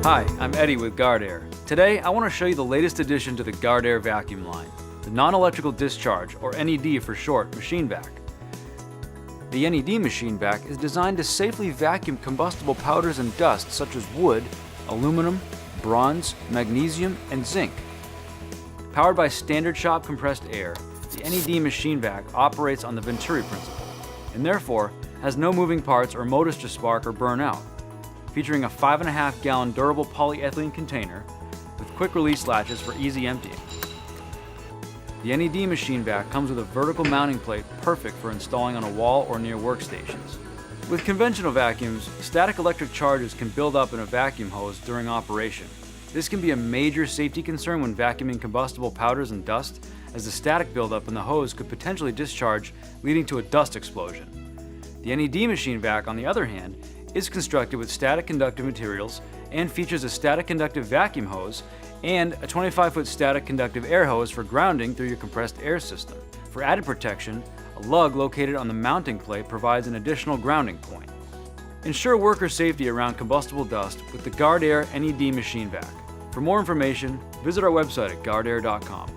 Hi, I'm Eddie with Guardair. Today, I want to show you the latest addition to the Guardair vacuum line, the non-electrical discharge, or NED for short, Machine Vac. The NED Machine Vac is designed to safely vacuum combustible powders and dust such as wood, aluminum, bronze, magnesium, and zinc. Powered by standard shop compressed air, the NED Machine Vac operates on the Venturi principle, and therefore has no moving parts or motors to spark or burn out. Featuring a 5.5-gallon durable polyethylene container with quick release latches for easy emptying. The NED Machine Vac comes with a vertical mounting plate perfect for installing on a wall or near workstations. With conventional vacuums, static electric charges can build up in a vacuum hose during operation. This can be a major safety concern when vacuuming combustible powders and dust, as the static buildup in the hose could potentially discharge, leading to a dust explosion. The NED Machine Vac, on the other hand, is constructed with static conductive materials and features a static conductive vacuum hose and a 25-foot static conductive air hose for grounding through your compressed air system. For added protection, a lug located on the mounting plate provides an additional grounding point. Ensure worker safety around combustible dust with the Guardair NED Machine Vac. For more information, visit our website at guardair.com.